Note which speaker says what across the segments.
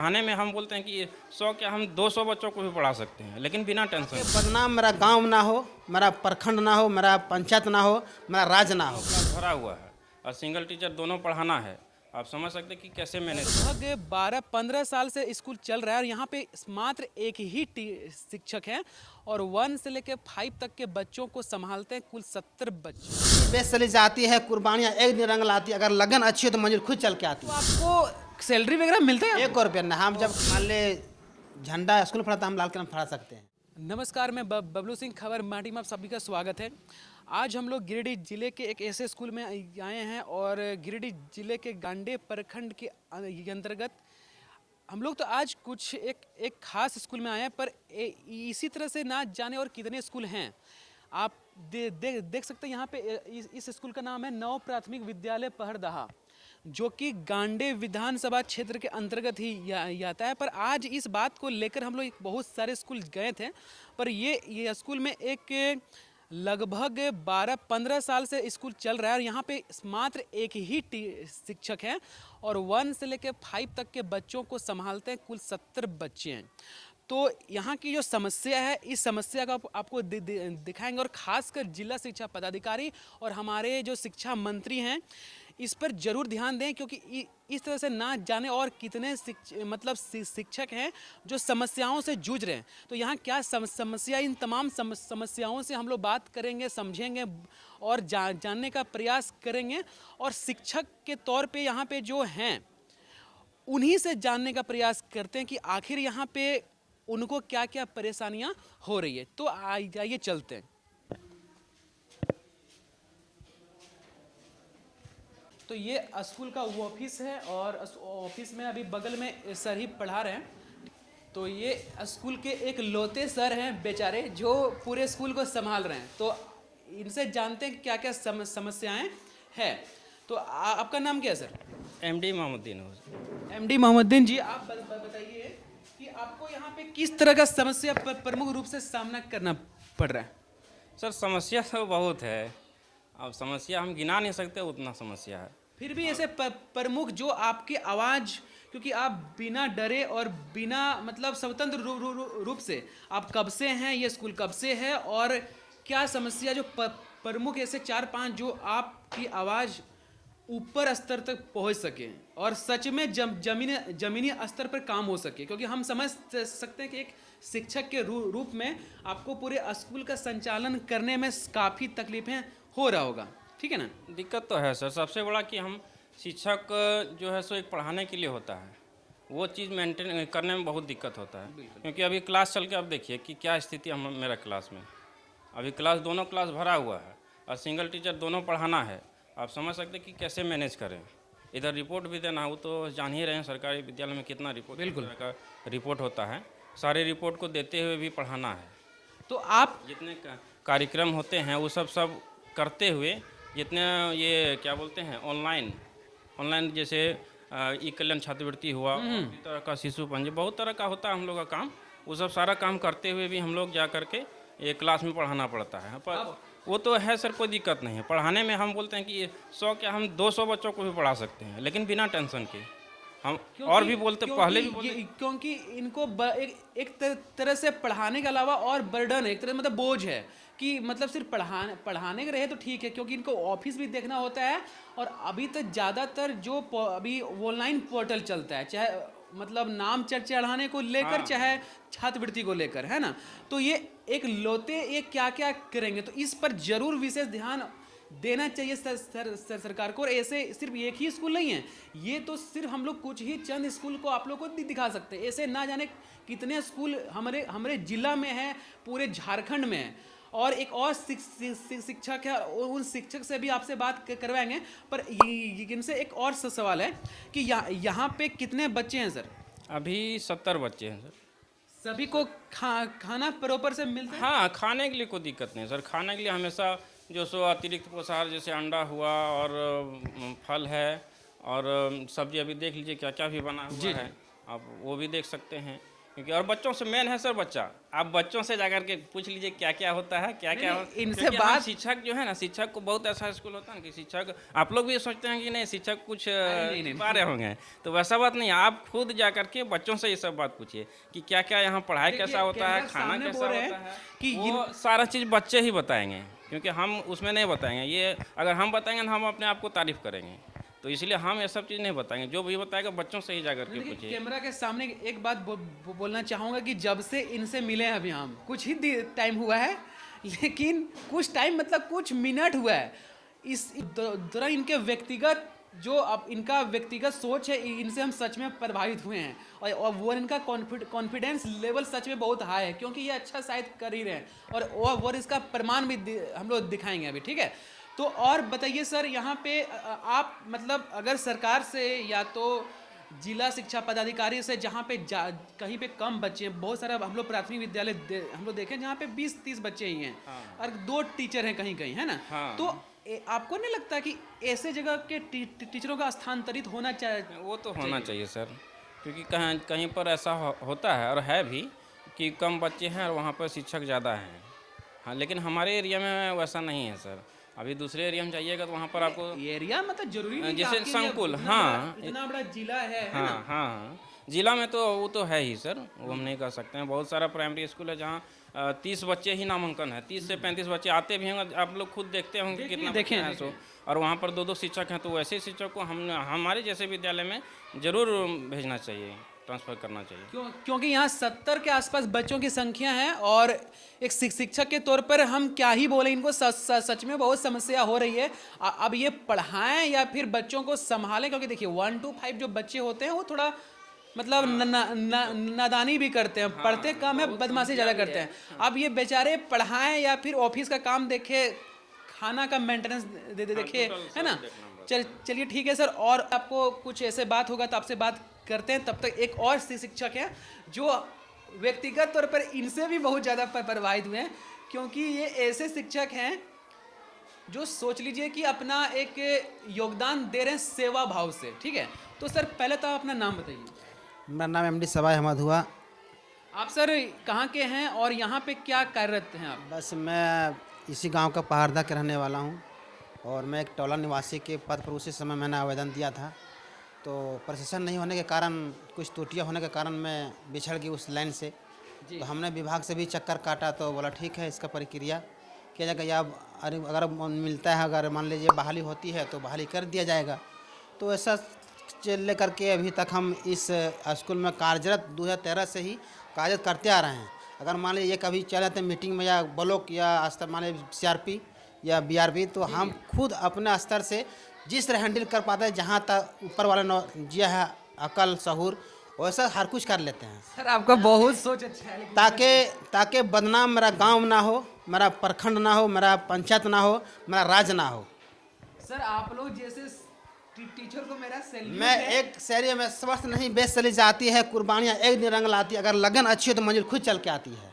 Speaker 1: पढ़ाने में हम बोलते हैं कि 100 क्या हम 200 बच्चों को भी पढ़ा सकते हैं, लेकिन बिना टेंशन
Speaker 2: कि
Speaker 1: के।
Speaker 2: बदनाम मेरा गांव ना हो, मेरा प्रखंड ना हो, मेरा पंचायत ना हो, मेरा राज्य ना हो।
Speaker 1: क्लास भरा हुआ है और सिंगल टीचर दोनों पढ़ाना है। आप समझ सकते हैं कि कैसे मैनेज करें।
Speaker 3: लगभग 12-15 साल से स्कूल चल रहा है और यहाँ पे मात्र एक ही शिक्षक है और 1 से लेकर 5 तक के बच्चों को संभालते हैं कुल 70 बच्चे।
Speaker 2: बेस चली जाती है, कुर्बानियाँ एक दिन रंग लाती है। अगर लगन अच्छी हो तो मंजिल खुद चल के आती
Speaker 3: तो
Speaker 2: है।
Speaker 3: आपको सैलरी वगैरह मिलता है?
Speaker 2: एक और रुपया ना, हम जब मान ले झंडा स्कूल फहराता हम लाल कलम फहरा सकते हैं।
Speaker 3: नमस्कार, मैं बबलू सिंह, खबर माटी में आप सभी का स्वागत है। आज हम लोग गिरिडीह जिले के एक ऐसे स्कूल में आए हैं और गिरिडीह जिले के गांडे प्रखंड के अंतर्गत हम लोग तो आज कुछ एक खास स्कूल में आए हैं, पर इसी तरह से ना जाने और कितने स्कूल हैं। आप देख सकते हैं यहाँ पे इस स्कूल का नाम है नव प्राथमिक विद्यालय पहरदहा, जो कि गांडे विधानसभा क्षेत्र के अंतर्गत ही आता है। पर आज इस बात को लेकर हम लोग बहुत सारे स्कूल गए थे, पर ये स्कूल में एक लगभग 12-15 साल से स्कूल चल रहा है और यहाँ पे मात्र एक ही शिक्षक है और 1 से लेकर 5 तक के बच्चों को संभालते हैं कुल 70 बच्चे हैं। तो यहाँ की जो समस्या है, इस समस्या का आपको दिखाएंगे और खासकर जिला शिक्षा पदाधिकारी और हमारे जो शिक्षा मंत्री हैं इस पर जरूर ध्यान दें, क्योंकि इस तरह से ना जाने और कितने शिक्षक हैं जो समस्याओं से जूझ रहे हैं। तो यहाँ क्या समस्या, इन तमाम समस्याओं से हम लोग बात करेंगे, समझेंगे और जानने का प्रयास करेंगे और शिक्षक के तौर पे यहाँ पे जो हैं उन्हीं से जानने का प्रयास करते हैं कि आखिर यहाँ पे उनको क्या क्या परेशानियाँ हो रही है। तो आइए चलते हैं। तो ये स्कूल का ऑफिस है और ऑफिस में अभी बगल में सर ही पढ़ा रहे हैं। तो ये स्कूल के एक लौते सर हैं बेचारे, जो पूरे स्कूल को संभाल रहे हैं। तो इनसे जानते हैं क्या क्या समस्याएं हैं। तो आपका नाम क्या है सर?
Speaker 1: एमडी मोहम्मदीन हो।
Speaker 3: एमडी मोहम्मदीन जी, आप बताइए कि आपको यहाँ पे किस तरह का समस्या प्रमुख रूप से सामना करना पड़ रहा है?
Speaker 1: सर समस्या तो बहुत है, अब समस्या हम गिना नहीं सकते, उतना समस्या है।
Speaker 3: फिर भी ऐसे प्रमुख जो आपकी आवाज़, क्योंकि आप बिना डरे और बिना स्वतंत्र रूप से आप कब से हैं, ये स्कूल कब से है और क्या समस्या, जो प्रमुख ऐसे 4-5 जो आपकी आवाज़ ऊपर स्तर तक पहुंच सके और सच में जमीनी स्तर पर काम हो सके। क्योंकि हम समझ सकते हैं कि एक शिक्षक के रूप में आपको पूरे स्कूल का संचालन करने में काफ़ी तकलीफें हो रहा होगा, ठीक है ना?
Speaker 1: दिक्कत तो है सर, सबसे बड़ा कि हम शिक्षक जो है सो एक पढ़ाने के लिए होता है, वो चीज़ मेंटेन करने में बहुत दिक्कत होता है। क्योंकि अभी क्लास चल के अब देखिए कि क्या स्थिति है मेरा क्लास में। अभी दोनों क्लास भरा हुआ है और सिंगल टीचर दोनों पढ़ाना है। आप समझ सकते हैं कि कैसे मैनेज करें। इधर रिपोर्ट भी देना हो, तो जान ही रहे हैं सरकारी विद्यालय में कितना का रिपोर्ट होता है। सारे रिपोर्ट को देते हुए भी पढ़ाना है।
Speaker 3: तो आप
Speaker 1: जितने कार्यक्रम होते हैं वो सब करते हुए, जितने ये क्या बोलते हैं ऑनलाइन जैसे ई कल्याण छात्रवृत्ति हुआ, इस तरह का शिशु पंजी, बहुत तरह का होता है हम लोग का काम। वो सब सारा काम करते हुए भी हम लोग जा करके ये क्लास में पढ़ाना पड़ता है। पर वो तो है सर, कोई दिक्कत नहीं है। पढ़ाने में हम बोलते हैं कि 100 क्या हम 200 बच्चों को भी पढ़ा सकते हैं, लेकिन बिना टेंशन के। हम और भी बोलते, पहले भी बोलते,
Speaker 3: क्योंकि इनको एक तरह से पढ़ाने के अलावा और बर्डन है, एक तरह बोझ है कि सिर्फ पढ़ाने के रहे तो ठीक है, क्योंकि इनको ऑफिस भी देखना होता है। और अभी तक ज़्यादातर जो अभी ऑनलाइन पोर्टल चलता है, चाहे नाम चढ़ाने को लेकर, चाहे छात्रवृत्ति को लेकर, है ना? तो ये एक लौते ये क्या क्या करेंगे, तो इस पर जरूर विशेष ध्यान देना चाहिए सरकार को। और ऐसे सिर्फ एक ही स्कूल नहीं है, ये तो सिर्फ हम लोग कुछ ही चंद स्कूल को आप लोग को दिखा सकते हैं। ऐसे ना जाने कितने स्कूल हमारे जिला में है, पूरे झारखंड में है। और एक और शिक्षक है, उन शिक्षक से भी आपसे बात करवाएंगे। पर इनसे एक और सवाल है कि यहाँ पे कितने बच्चे हैं सर?
Speaker 1: अभी 70 बच्चे हैं सर।
Speaker 3: सभी को खाना प्रॉपर से मिलता है?
Speaker 1: हाँ, खाने के लिए कोई दिक्कत नहीं सर। खाने के लिए हमेशा जो सो अतिरिक्त पोषाहार, जैसे अंडा हुआ और फल है और सब्जी, अभी देख लीजिए क्या क्या भी बना हुआ है, आप वो भी देख सकते हैं। क्योंकि और बच्चों से मेन है सर बच्चा। आप बच्चों से जाकर के पूछ लीजिए क्या क्या होता है, क्या क्या
Speaker 3: इनसे
Speaker 1: क्योंकि हम
Speaker 3: बात-
Speaker 1: शिक्षक जो है ना, शिक्षक को बहुत ऐसा स्कूल होता है ना कि शिक्षक, आप लोग भी सोचते हैं कि नहीं शिक्षक कुछ
Speaker 3: नहीं।
Speaker 1: पा रहे होंगे, तो वैसा बात नहीं है। आप खुद जाकर के बच्चों से ये सब बात पूछिए कि क्या क्या यहाँ पढ़ाई
Speaker 3: देखिए,
Speaker 1: कैसा होता है,
Speaker 3: कैमरा
Speaker 1: खाना
Speaker 3: सामने
Speaker 1: कैसा
Speaker 3: बोल रहे
Speaker 1: होता
Speaker 3: हैं
Speaker 1: है,
Speaker 3: कि
Speaker 1: वो सारा चीज़ बच्चे ही बताएंगे, क्योंकि हम उसमें नहीं बताएंगे। ये अगर हम बताएंगे ना हम अपने आप को तारीफ करेंगे, तो इसलिए हम ये सब चीज़ नहीं बताएंगे। जो भी बताएगा बच्चों से ही जाकर के
Speaker 3: देखिए,
Speaker 1: पूछिए।
Speaker 3: कैमरा के सामने एक बात बोलना चाहूँगा कि जब से इनसे मिले हैं अभी हम कुछ ही टाइम हुआ है, लेकिन कुछ टाइम मतलब कुछ मिनट हुआ है, इस दौरान इनके व्यक्तिगत जो अब इनका व्यक्तिगत सोच है, इनसे हम सच में प्रभावित हुए हैं। और वो इनका कॉन्फिडेंस लेवल सच में बहुत हाई है, क्योंकि ये अच्छा शायद कर ही रहे हैं। और इसका प्रमाण भी हम लोग दिखाएंगे अभी, ठीक है। तो और बताइए सर, यहाँ पे आप मतलब अगर सरकार से या तो जिला शिक्षा पदाधिकारी से, जहाँ पे कहीं पे कम बच्चे हैं, बहुत सारा हम लोग प्राथमिक विद्यालय हम लोग देखें जहाँ पे 20-30 बच्चे ही हैं, और 2 टीचर हैं कहीं कहीं, है ना।
Speaker 1: हाँ।
Speaker 3: तो आपको नहीं लगता कि ऐसे जगह के टीचरों का स्थानांतरित होना चाहिए?
Speaker 1: वो तो होना चाहिए सर, क्योंकि कहीं कहीं पर ऐसा होता है और है भी कि कम बच्चे हैं और वहाँ पर शिक्षक ज़्यादा हैं। हाँ, लेकिन हमारे एरिया में वैसा नहीं है सर। अभी दूसरे एरिया में जाइएगा तो वहाँ पर आपको
Speaker 3: एरिया मतलब जरूरी नहीं कि
Speaker 1: जैसे
Speaker 3: आपके लिए
Speaker 1: संकुल,
Speaker 3: इतना
Speaker 1: हाँ,
Speaker 3: इतना बड़ा जिला है
Speaker 1: हाँ
Speaker 3: ना।
Speaker 1: हाँ हाँ, जिला में तो वो तो है ही सर, वो हम नहीं कर सकते हैं। बहुत सारा प्राइमरी स्कूल है जहाँ 30 बच्चे ही नामांकन है, 30 से 35 बच्चे आते भी होंगे। आप लोग खुद देखते होंगे कितना
Speaker 3: देखें,
Speaker 1: बच्चे हैं सो, और वहाँ पर 2-2 शिक्षक हैं। तो वैसे शिक्षक को हम हमारे जैसे विद्यालय में ज़रूर भेजना चाहिए, ट्रांसफ़र करना चाहिए।
Speaker 3: क्योंकि यहाँ 70 के आसपास बच्चों की संख्या है, और एक शिक्षक के तौर पर हम क्या ही बोले, इनको सच में बहुत समस्या हो रही है। अब ये पढ़ाएं या फिर बच्चों को संभालें, क्योंकि देखिए 1 to 5 जो बच्चे होते हैं वो थोड़ा मतलब नादानी भी करते हैं, पढ़ते कम है, बदमाशी ज़्यादा करते हैं। अब ये बेचारे पढ़ाएं या फिर ऑफिस का काम देखे, खाना का मेंटेनेंस देखे, है ना। चलिए ठीक है सर, और आपको कुछ ऐसे बात होगा तो आपसे बात करते हैं। तब तक एक और शिक्षक हैं जो व्यक्तिगत तौर पर इनसे भी बहुत ज़्यादा प्रभावित हुए हैं, क्योंकि ये ऐसे शिक्षक हैं जो सोच लीजिए कि अपना एक योगदान दे रहे हैं सेवा भाव से, ठीक है। तो सर पहले तो आप अपना नाम बताइए।
Speaker 2: मेरा नाम एमडी सवाई अहमद हुआ।
Speaker 3: आप सर कहाँ के हैं और यहाँ पे क्या कार्यरत हैं आप?
Speaker 2: बस मैं इसी गांव का पहाड़दा के रहने वाला हूं, और मैं एक टोला निवासी के पद पर उसी समय मैंने आवेदन दिया था। तो प्रशासन नहीं होने के कारण, कुछ त्रुटियां होने के कारण मैं बिछड़ गई उस लाइन से। तो हमने विभाग से भी चक्कर काटा, तो बोला ठीक है इसका प्रक्रिया किया जाएगा, या अगर मिलता है, अगर मान लीजिए बहाली होती है तो बहाली कर दिया जाएगा। तो ऐसा चल करके अभी तक हम इस स्कूल में कार्यरत 2013 से ही कार्यरत करते आ रहे हैं। अगर मान लीजिए कभी चले जाते हैं मीटिंग में या ब्लॉक या स्तर, मान लीजिए CRP या BRB, तो हम खुद अपने स्तर से जिस तरह हैंडल कर पाते हैं, जहाँ तक ऊपर वाले ने दिया है अकल सहूर, वैसा हर कुछ कर लेते हैं
Speaker 3: सर आपका बहुत सोच अच्छा है,
Speaker 2: ताकि बदनाम मेरा गांव ना हो, मेरा प्रखंड ना हो, मेरा पंचायत ना हो, मेरा राज्य ना हो।
Speaker 3: सर आप लोग जैसे टीचर को मेरा सैल्यूट
Speaker 2: मैं
Speaker 3: है।
Speaker 2: एक शहरी में स्वस्थ नहीं बेच चली जाती है, कुर्बानियाँ एक दिन रंग लाती है, अगर लगन अच्छी हो तो मंजिल खुद चल के आती है।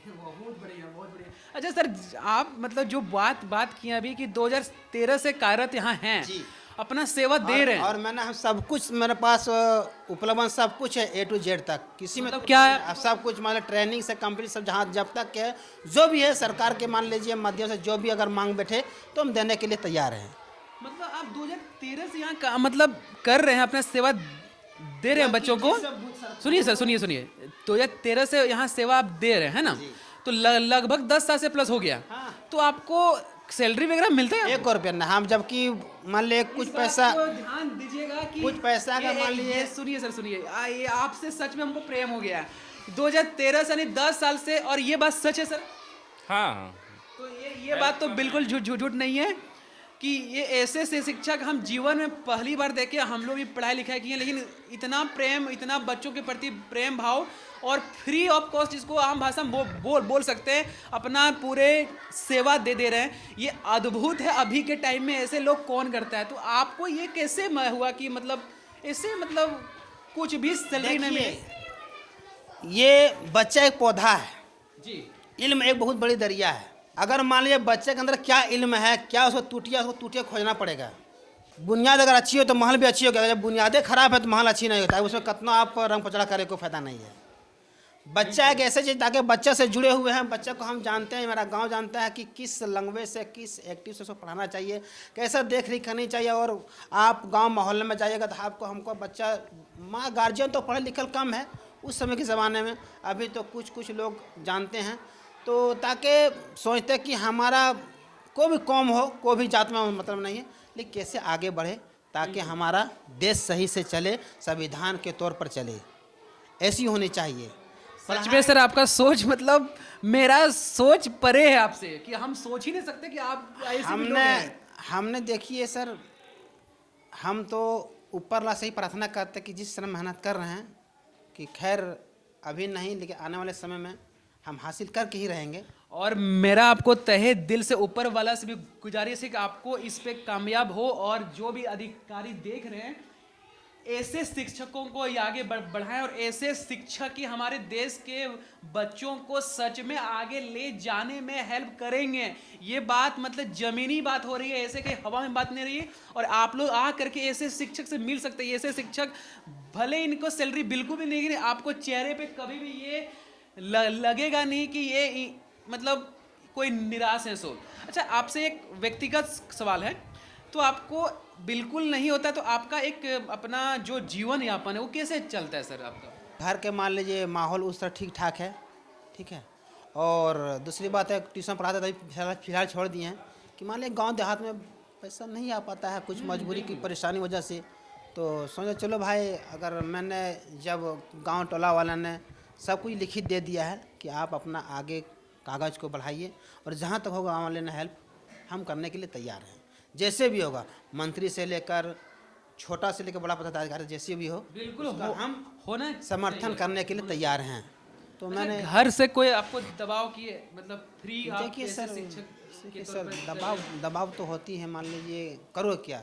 Speaker 3: बहुत बढ़िया, बहुत बढ़िया। अच्छा सर, आप मतलब जो बात किए अभी कि 2013 से कार्यरत यहाँ हैं,
Speaker 2: जी।
Speaker 3: अपना सेवा दे रहे हैं।
Speaker 2: और मैंने हम सब कुछ, मेरे पास उपलब्ध सब कुछ है A to Z तक, किसी में
Speaker 3: मतलब क्या है?
Speaker 2: अब सब कुछ मान ट्रेनिंग से कंप्लीट सब, जहाँ जब तक है जो भी है सरकार के मान लीजिए माध्यम से जो भी अगर मांग बैठे तो हम देने के लिए तैयार हैं।
Speaker 3: मतलब आप 2013 से यहाँ मतलब कर रहे हैं, अपना सेवा दे रहे हैं बच्चों को। सुनिए सर, सुनिए 2013 से यहाँ सेवा आप दे रहे हैं ना, तो लगभग 10 साल से प्लस हो गया। तो आपको सैलरी वगैरह मिलता है?
Speaker 2: 1 रुपया ना, हम जबकि मान लीजिए कुछ पैसा,
Speaker 3: ध्यान दीजिएगा कि
Speaker 2: कुछ पैसा का मान लीजिए,
Speaker 3: सुनिए सर, सुनिए, ये आपसे सच में हमको प्रेम हो गया है 2013 से, नहीं 10 साल से, और ये बात सच है सर।
Speaker 1: हाँ,
Speaker 3: तो ये बात तो बिल्कुल झूठ नहीं है कि ये ऐसे से शिक्षक हम जीवन में पहली बार देखे। हम लोग भी पढ़ाई लिखाई किए, लेकिन इतना प्रेम, इतना बच्चों के प्रति प्रेम भाव, और फ्री ऑफ कॉस्ट, जिसको आम भाषा में बोल सकते हैं, अपना पूरे सेवा दे रहे हैं। ये अद्भुत है। अभी के टाइम में ऐसे लोग कौन करता है? तो आपको ये कैसे हुआ कि मतलब ऐसे मतलब कुछ भी सैलरी नहीं मिले?
Speaker 2: ये बच्चा एक पौधा है
Speaker 3: जी,
Speaker 2: इल्म एक बहुत बड़ी दरिया है। अगर मान लीजिए बच्चे के अंदर क्या इल्म है, क्या उसको टूटिया खोजना पड़ेगा। बुनियाद अगर अच्छी हो तो महल भी अच्छी होगा, जब बुनियादें खराब है तो महल अच्छी नहीं होता है। उसमें कितना आप रंग पचड़ा करे कोई फायदा नहीं है। बच्चा एक ऐसे चीज़ ताकि बच्चे से जुड़े हुए हैं, बच्चे को हम जानते हैं, मेरा गांव जानता है कि किस लैंग्वेज से किस एक्टिव से उसको पढ़ाना चाहिए, कैसा देख रेख करनी चाहिए। और आप गांव मोहल्ले में जाइएगा तो आपको हमको बच्चा माँ गार्जियन तो पढ़े लिखल कम है उस समय के ज़माने में, अभी तो कुछ कुछ लोग जानते हैं। तो ताकि सोचते कि हमारा कोई भी कौम हो, कोई भी जात में मतलब नहीं है, लेकिन कैसे आगे बढ़े ताकि हमारा देश सही से चले, संविधान के तौर पर चले, ऐसी होनी चाहिए।
Speaker 3: सच में सर आपका सोच मतलब मेरा सोच परे है आपसे कि हम सोच ही नहीं सकते कि आप ऐसे भी लोग हैं।
Speaker 2: हमने देखिए सर, हम तो ऊपर ला से ही प्रार्थना करते कि जिस तरह मेहनत कर रहे हैं कि खैर अभी नहीं लेकिन आने वाले समय में हम हासिल करके ही रहेंगे।
Speaker 3: और मेरा आपको तहे दिल से ऊपर वाला से भी गुजारिश है कि आपको इस पे कामयाब हो और जो भी अधिकारी देख रहे हैं ऐसे शिक्षकों को ये आगे बढ़ाएं और ऐसे शिक्षक ही हमारे देश के बच्चों को सच में आगे ले जाने में हेल्प करेंगे। ये बात मतलब जमीनी बात हो रही है, ऐसे कि हवा में बात नहीं रही है। और आप लोग आ करके ऐसे शिक्षक से मिल सकते हैं। ऐसे शिक्षक भले इनको सैलरी बिल्कुल भी नहीं गिरे, आपको चेहरे पे कभी भी ये लगेगा नहीं कि ये मतलब कोई निराश है सोल। अच्छा, आपसे एक व्यक्तिगत सवाल है, तो आपको बिल्कुल नहीं होता तो आपका एक अपना जो जीवन यापन है वो कैसे चलता है सर आपका?
Speaker 2: घर के मान लीजिए माहौल उस तरह ठीक ठाक है, ठीक है। और दूसरी बात है ट्यूशन पढ़ाते थे, फिलहाल छोड़ दिए हैं कि मान लीजिए गांव देहात में पैसा नहीं आ पाता है, कुछ मजबूरी की परेशानी वजह से। तो सोचा चलो भाई, अगर मैंने जब गांव टोला वाला ने सब कुछ लिखित दे दिया है कि आप अपना आगे कागज़ को बढ़ाइए और जहाँ तक होगा गाँव वाले ने हेल्प हम करने के लिए तैयार हैं, जैसे भी होगा, मंत्री से लेकर छोटा से लेकर बड़ा पदाधिकारी जैसे भी हो,
Speaker 3: बिल्कुल
Speaker 2: हम
Speaker 3: होना
Speaker 2: समर्थन करने के लिए तैयार हैं। तो मैंने
Speaker 3: घर से कोई आपको दबाव किए मतलब फ्री आप
Speaker 2: देखिए
Speaker 3: कैसे
Speaker 2: सर,
Speaker 3: शिक्षक के
Speaker 2: देखिए
Speaker 3: तौर
Speaker 2: सर,
Speaker 3: पर
Speaker 2: दबाव तो होती है। मान लीजिए करो क्या,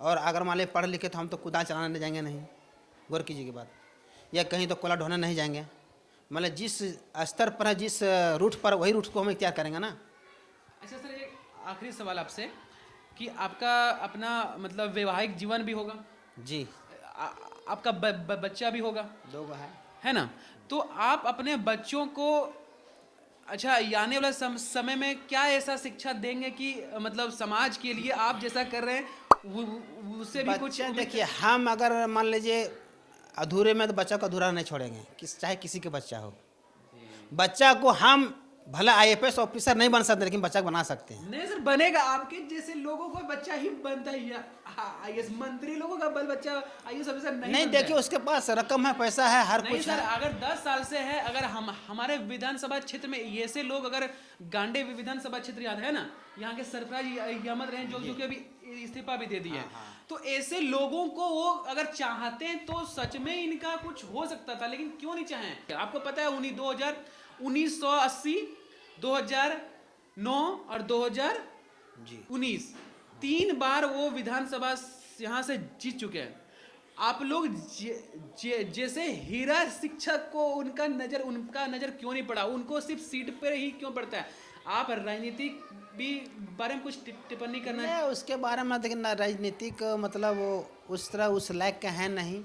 Speaker 2: और अगर मान लीजिए पढ़ लिखे तो हम तो कुदाल चलाने नहीं जाएंगे, नहीं, गौर कीजिए की बात, या कहीं तो कोला ढोने नहीं जाएंगे। मतलब जिस स्तर पर है, जिस रूट पर, वही रूट को हम इख्तियार करेंगे ना।
Speaker 3: अच्छा सर, एक आखिरी सवाल आपसे कि आपका अपना मतलब वैवाहिक जीवन भी होगा
Speaker 2: जी,
Speaker 3: आपका बच्चा भी होगा,
Speaker 2: 2
Speaker 3: है ना? तो आप अपने बच्चों को अच्छा आने वाले समय में क्या ऐसा शिक्षा देंगे कि मतलब समाज के लिए आप जैसा कर रहे हैं उससे भी कुछ
Speaker 2: बच्चे देखिए, हम अगर मान लीजिए अधूरे में, तो बच्चा को अधूरा नहीं छोड़ेंगे, चाहे किसी के बच्चा हो। बच्चा को हम भला IAS ऑफिसर नहीं बन सकते, लेकिन बच्चा को बना सकते हैं।
Speaker 3: नहीं सर, बनेगा। आपके जैसे लोगों को बच्चा ही बनता ही है। IAS मंत्री लोगों का बच्चा IAS ऑफिसर नहीं बनता
Speaker 2: देखिए
Speaker 3: है।
Speaker 2: उसके पास रकम है, पैसा है, हर
Speaker 3: नहीं
Speaker 2: कुछ
Speaker 3: सर,
Speaker 2: है।
Speaker 3: अगर 10 साल से है, अगर हमारे विधानसभा क्षेत्र में ऐसे लोग, अगर गांडे विधानसभा क्षेत्र याद है ना, यहाँ के सरफराज अहमद रहे जो कि अभी इस्तीफा भी दे दिया है। तो ऐसे लोगों को वो अगर चाहते हैं तो सच में इनका कुछ हो सकता था, लेकिन क्यों नहीं चाहें? आपको पता है 1980, 2009 और 2019 3 बार वो विधानसभा यहाँ से जीत चुके हैं। आप लोग जैसे हीरा शिक्षक को उनका नजर क्यों नहीं पड़ा? उनको सिर्फ सीट पर ही क्यों पड़ता है? आप राजनीति भी बारे में कुछ टिप्पणी करना है?
Speaker 2: उसके बारे में देखिए, राजनीतिक मतलब वो उस तरह उस लायक का है नहीं,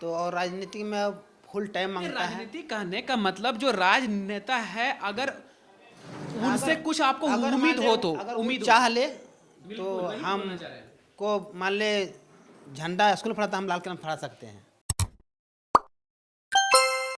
Speaker 2: तो और राजनीति में फुल टाइम मांगता है।
Speaker 3: राजनीति कहने का मतलब जो राजनेता है, अगर उनसे कुछ आपको उम्मीद हो तो
Speaker 2: उम्मीद चाह ले तो हम को मान ले झंडा स्कूल फहराता, हम लाल कलम फहरा सकते हैं।